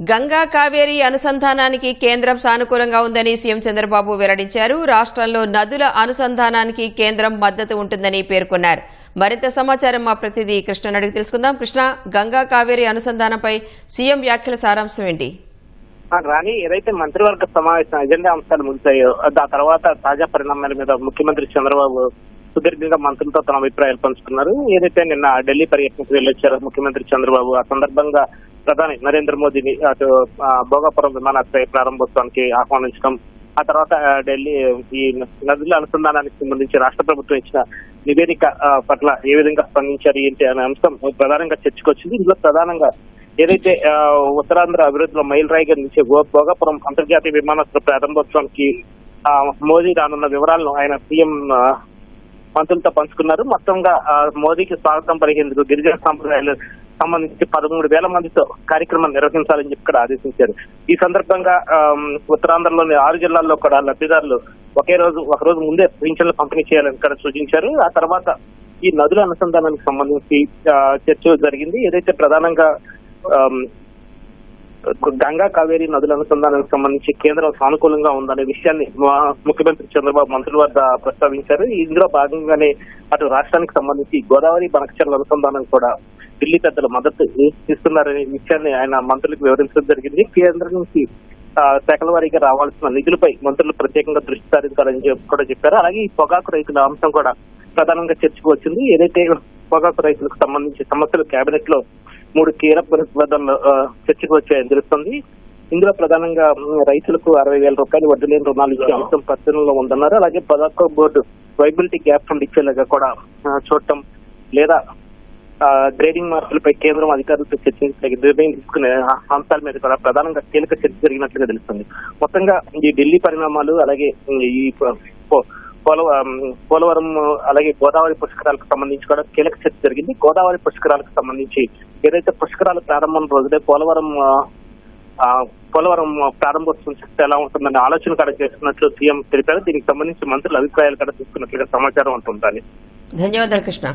గంగా కావేరీ అనుసంధానానికి కేంద్రం సానుకూలంగా ఉందని సీఎం చంద్రబాబు వెల్లడించారు. రాష్ట్రంలో నదుల అనుసంధానానికి కేంద్రం మద్దతు ఉంటుందని పేర్కొన్నారు. మరింత సమాచారం మా ప్రతినిధి కృష్ణ అడిగి తెలుసుకుందాం. కృష్ణ, గంగా కావేరీ అనుసంధానంపై సీఎం వ్యాఖ్యల సారాంశం ఏంటి? రాణి, ఏదైతే మంత్రివర్గ సమావేశం ఎజెండా అంశాలు ముగిశాయో ఆ తర్వాత తాజా పరిణామాల మీద ముఖ్యమంత్రి చంద్రబాబు సుదీర్ఘంగా మంత్రులతో తన అభిప్రాయాలు పంచుకున్నారు. ఏదైతే నిన్న ఢిల్లీ పర్యటనకు వెళ్ళొచ్చారో ముఖ్యమంత్రి చంద్రబాబు, ఆ సందర్భంగా ప్రధాని నరేంద్ర మోదీని అటు భోగాపురం విమానాశ్రయ ప్రారంభోత్సవానికి ఆహ్వానించడం, ఆ తర్వాత ఢిల్లీ ఈ నదుల అనుసంధానానికి సంబంధించి రాష్ట్ర ప్రభుత్వం ఇచ్చిన నివేదిక పట్ల ఏ విధంగా స్పందించారు ఏంటి అనే అంశం ప్రధానంగా చర్చకొచ్చింది. ఇందులో ప్రధానంగా ఏదైతే ఉత్తరాంధ్ర అభివృద్ధిలో మైల్ రాయిగా నుంచి భోగాపురం అంతర్జాతీయ విమానాశ్రయ ప్రారంభోత్సవానికి మోదీ రానున్న వివరాలను ఆయన సీఎం మంత్రులతో పంచుకున్నారు. మొత్తంగా మోదీకి స్వాగతం పలికేందుకు గిరిజన సంప్రదాయాలు సంబంధించి 13,000 మందితో కార్యక్రమం నిర్వహించాలని చెప్పి ఇక్కడ ఆదేశించారు. ఈ సందర్భంగా ఉత్తరాంధ్రలోని 6 జిల్లాల్లో కూడా లబ్ధిదారులు ఒక రోజు ముందే పింఛన్లు పంపిణీ చేయాలని ఇక్కడ సూచించారు. ఆ తర్వాత ఈ నదుల అనుసంధానానికి సంబంధించి చర్చ జరిగింది. ఏదైతే ప్రధానంగా గంగా కావేరీ నదుల అనుసంధానానికి సంబంధించి కేంద్రం సానుకూలంగా ఉందనే విషయాన్ని ముఖ్యమంత్రి చంద్రబాబు మంత్రుల వద్ద ప్రస్తావించారు. ఇందులో భాగంగానే అటు రాష్ట్రానికి సంబంధించి గోదావరి బనకచెర్ల అనుసంధానానికి కూడా ఢిల్లీ పెద్దలు మద్దతు ఇస్తున్నారనే విషయాన్ని ఆయన మంత్రులకు వివరించడం జరిగింది. కేంద్రం నుంచి శాఖల వారీగా రావాల్సిన నిధులపై మంత్రులు ప్రత్యేకంగా దృష్టి సారించాలని కూడా చెప్పారు. అలాగే ఈ పొగాకు రైతుల అంశం కూడా ప్రధానంగా చర్చకు వచ్చింది. ఏదైతే పొగాకు రైతులకు సంబంధించి సమస్యలు కేబినెట్ లో 3 కీలక ప్రతిపాదనలు చర్చకు వచ్చాయని తెలుస్తుంది. ఇందులో ప్రధానంగా రైతులకు 60,000 రూపాయలు వడ్డీ లేని రుణాలు ఇచ్చే అంశం పరిశీలనలో ఉందన్నారు. అలాగే పొగాకు బోర్డు వైబిలిటీ గ్యాప్ ఫండ్ ఇచ్చేలాగా కూడా చూడటం, లేదా గ్రేడింగ్ మార్కులపై కేంద్రం అధికారులతో చర్చించి నిర్ణయం తీసుకునే అంశాల మీద కూడా ప్రధానంగా కీలక చర్చ జరిగినట్లుగా తెలుస్తుంది. మొత్తంగా ఈ ఢిల్లీ పరిణామాలు, అలాగే ఈ పోలవరం అలాగే గోదావరి పుష్కరాలకు సంబంధించి కూడా కీలక చర్చ జరిగింది. గోదావరి పుష్కరాలకు సంబంధించి ఏదైతే పుష్కరాల ప్రారంభం రోజునే పోలవరం ప్రారంభోత్సవం చేస్తే ఎలా ఉంటుందనే ఆలోచన కూడా చేస్తున్నట్లు సీఎం తెలిపారు. దీనికి సంబంధించి మంత్రుల అభిప్రాయాలు కూడా తీసుకున్నట్లుగా సమాచారం ఉంటుంది. ధన్యవాదాలు కృష్ణ.